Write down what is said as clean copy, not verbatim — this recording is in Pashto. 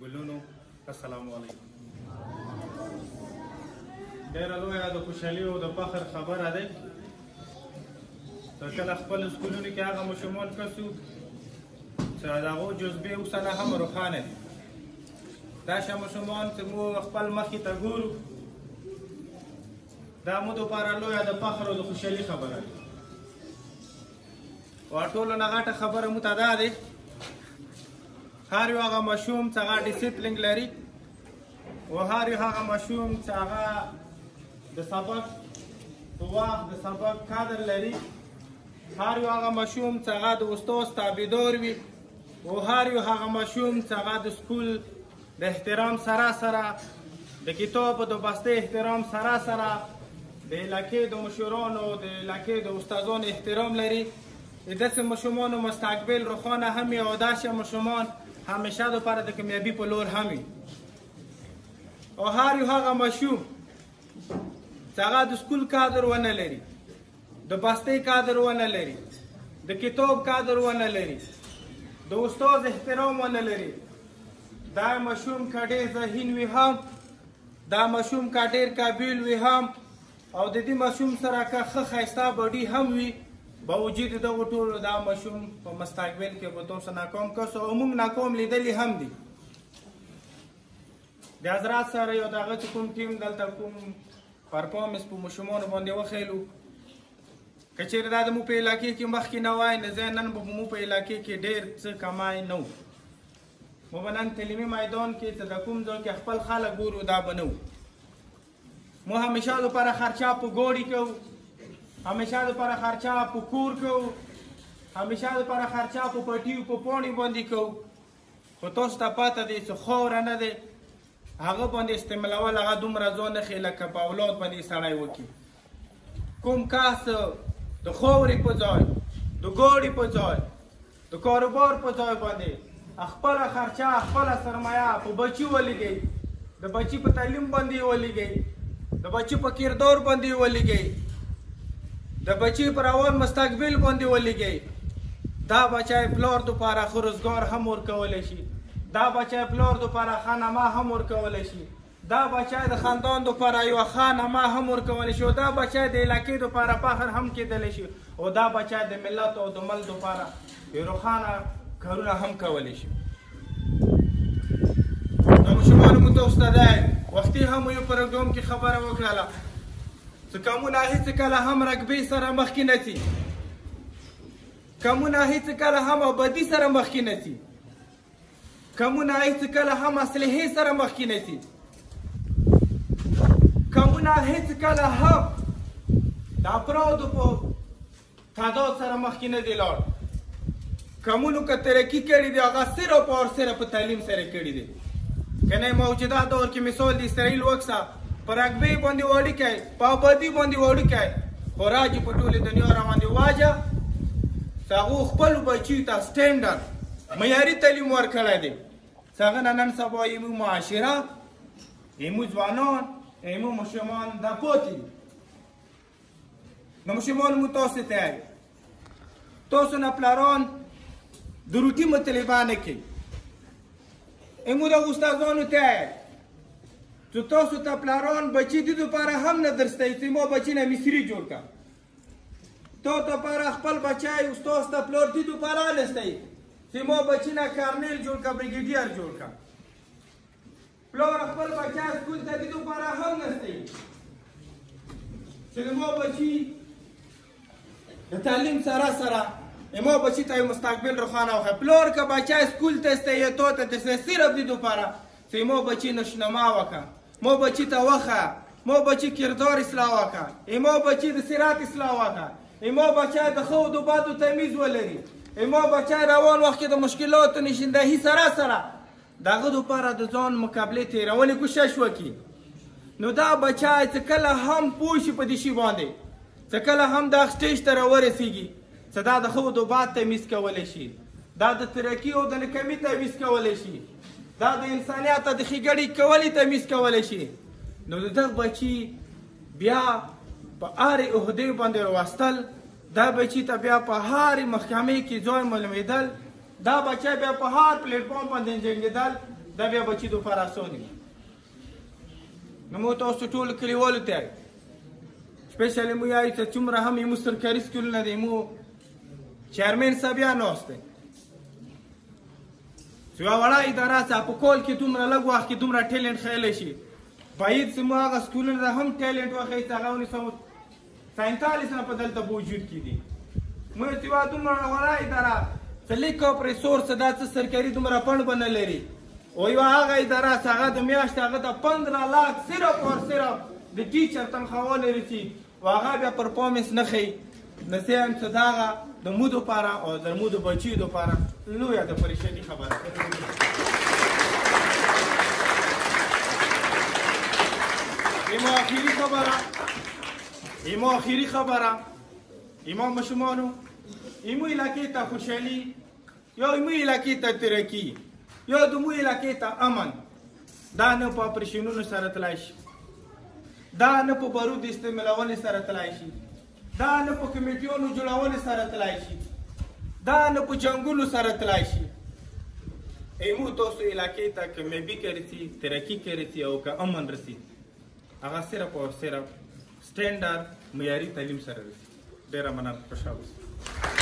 ګلونو السلام علیکم. ډېره لویه د خوشحالي او د فخر خبره دی چې کله خپل سکولونو کې هغه ماشومان کسو چې د هغو جذبې اوس نه هم روښانه دي. داسې ماشومان چې موږ خپل مخې ته ګورو دا مو دپاره لویه د فخر او د خوشحالي خبره ده. او ټولو نه غټه خبره مو ته دا دی هر یو هغه ماشوم چې هغه ډیسپلین لري او هر یو هغه ماشوم چې هغه د سبق د وخت د سبق قدر لري، هر یو هغه ماشوم چې هغه د استاد تابعدار وي او هر یو هغه ماشوم چې هغه د سکول د احترام سره سره د کتاب د بسته احترام سره سره د علاقې د مشرانو د علاقې د استادانو احترام لري. د داسې ماشومانو مستقبل روښانه هم وي او داسې ماشومان همیشه دپاره د کامیابي په لور هم وي. او هر یو هغه ماشوم چې هغه د سکول قدر ونه لري، د بستې قدر ونه لري، د کتاب قدر ونه لري، د استاد احترام ونه لري، دا ماشوم که ډېر ذهین وي هم، دا ماشوم که ډېر قابل وي هم او د دې ماشوم سره که ښه ښایسته باډي هم وي، باوجود دغو ټولو دا ماشوم په مستقبل کې به تاسو ناکام کسو او موږ ناکام لیدلي هم دي. د حضرات سره یو د هغه چې کوم ټیم دلته کوم پرفارمنس په ماشومانو باندې وښیلو، که چېرې دا د مو په علاقې کې مخکې نه وای نو زه نن به مو په علاقې کې ډېر څه کمای نه وو. مو به نن تعلیمي میدان کې چې د کوم ځای کې خپل خلک ګورو دا به نه وو. مو همیشه دپاره خرچه په ګوړې کوو، همیشه دپاره خرچه په کور کوو، همیشه دپاره خرچه په پټیو په پاڼې باندې کوو. خو تاسو ته پته دی چې خاوره نه دی هغه باندې استعمالول هغه دومره ځان نه ښیي لکه په اولاد باندې سړی وکړي. کوم کس د خاورې په ځای د ګاډي په ځای د کاروبار په ځای باندې خپله خرچه خپله سرمایه په بچي ولګوي، د بچي په تعلیم باندې ولګوي، د بچي په کردار باندې ولګوي، د بچي پر روان مستقبل باندې ولګوي، دا بچی پلار دپاره ښه روزګار هم ورکولی شي، دا بچی پلار دپاره ښه نامه هم ورکولی شي، دا بچی د خاندان دپاره یوه ښه نامه هم ورکولی شي، او دا بچی د علاقې دپاره فخر هم کیدلی شي، او دا بچی د ملت او د ملک دپاره روښانه کارونه هم کولی شي. د ماشومانو مو تاسو ته دی وختي هم یو پروګرام کې خبره وکړله چې کمونه هېڅ کله هم رګبې سره مخکې نه ځي، کمونه هېڅ کله هم ابدي سره مخکې نه ځي، کمونه هېڅ کله هم اصلحې سره مخکې نه ځي، کمونه هېڅ کله هم د افرادو په تعداد سره مخکې نه دی لاړ. کمونو که ترقي کړي دي هغه صرف او صرف په تعلیم سره کړي دي. که نه موجوده دور کې مثال د اسرائیل وکسه په رګبې باندې وړوکی په ابدي باندې وړوکی خو راجي په ټولې دنیا راباندې واجه چې هغو خپلو بچیو ته سټنډرډ معیاري تعلیم ورکړی دی چې هغه نه نن سبا یمو معاشره یمو ځوانان یمو ماشومان دا پاتې دي. نو ماشومان مو تاسو ته یې تاسو نه پلاران د روټي مطالبه نه کوي، یمو د استادانو ته یې چې تاسو ته پلاران بچي دې دپاره هم نه درستی چې ما بچي نه مصري جوړ کړه، تو دپاره خپل بچی استاد ته پلار دې دپاره نستی چې ما بچي نه کارنیل جوړ کړه بریګیډیر جوړ کړه، پلار خپل بچی سکول ته دې دپاره هم نستی چې ما بچي د تعلیم سره سره ما بچي ته مستقبل روښانه وښیه. پلار که بچی سکول ته استی یا تو ته دستی صرف دې دپاره چې ما بچي نشنما وکړه، ما بچي ته وښیه، ما بچي کردار اصلاح وکړه، ما بچي د سرات اصلاح وکړه، ما بچی د ښو د بدو تمیز ولري، ما بچی روان وخت کې د مشکلاتو نشندهي سره سره د هغه دپاره د ځان مقابلې تېرونې کوشش وکړي. نو دا بچی چې کله هم پوه شي په دې شي باندې چې کله هم دا سټیج ته راورسېږي چې دا د ښو د بد تمیز کولی شي، دا د ترقي او د ناکامي تمیز کولی شي، دا د انسانیت د ښېګړې کولي تمیز کولی شي، نو د دغه بچي بیا په هرې عهدې باندې راوستل، دا بچي ته بیا په هرې محکمې کې ځای معلومېدل، دا بچی بیا په هر پلیټفارم باندې جنګېدل، دا بیا بچي دپاره اسان وي. نو مو تاسو ټولو کلیوالو ته سپیشلی مو یایو چې څومره هم یمو سرکاري سکولونه دی مو چیرمن صاحب یا ناست دی چې یوه وړه اداره څه په کال کې دومره لږ وخت کې دومره ټیلنټ ښیلی شي باید چې مو هغه سکولونه ته هم ټیلنټ وښیي چې هغه 1947 نه په دلته په وجود کې دي. مو چې یوه دومره وړه اداره چې لیک اپ ریسورس دا څه سرکاري دومره فنډ به نه لري او یوه هغه اداره چې هغه د میاشتې هغه ته 15 لاک صرف اور صرف د ټیچر تنخواه لري چې هغه بیا پرفارمنس نه ښیي نو زه یم چې دا هغه د مو دپاره او د مو د بچیو دپاره لویه د پریشاني خبره ایمو آخري خبره ایمو ماشومانو ایمو علاقې ته خوشحالي یا ایمو علاقې ته ترقي یا د مو علاقې ته امن دا نه په اپریشنونو سره تلای شي دا نه په بارود استعمالونې سره تلای شي دا نه په کمیټیونو جوړونې سره تلای شي دا نه په جنګونو سره تلای شي. ایمو تاسو علاقې ته که میبي که رسي ترقي که رسي او که امن رسي هغه صرف او صرف سټینډرډ معیاري تعلیم سره رسي. ډېره مننه خوشحاله اوسئ.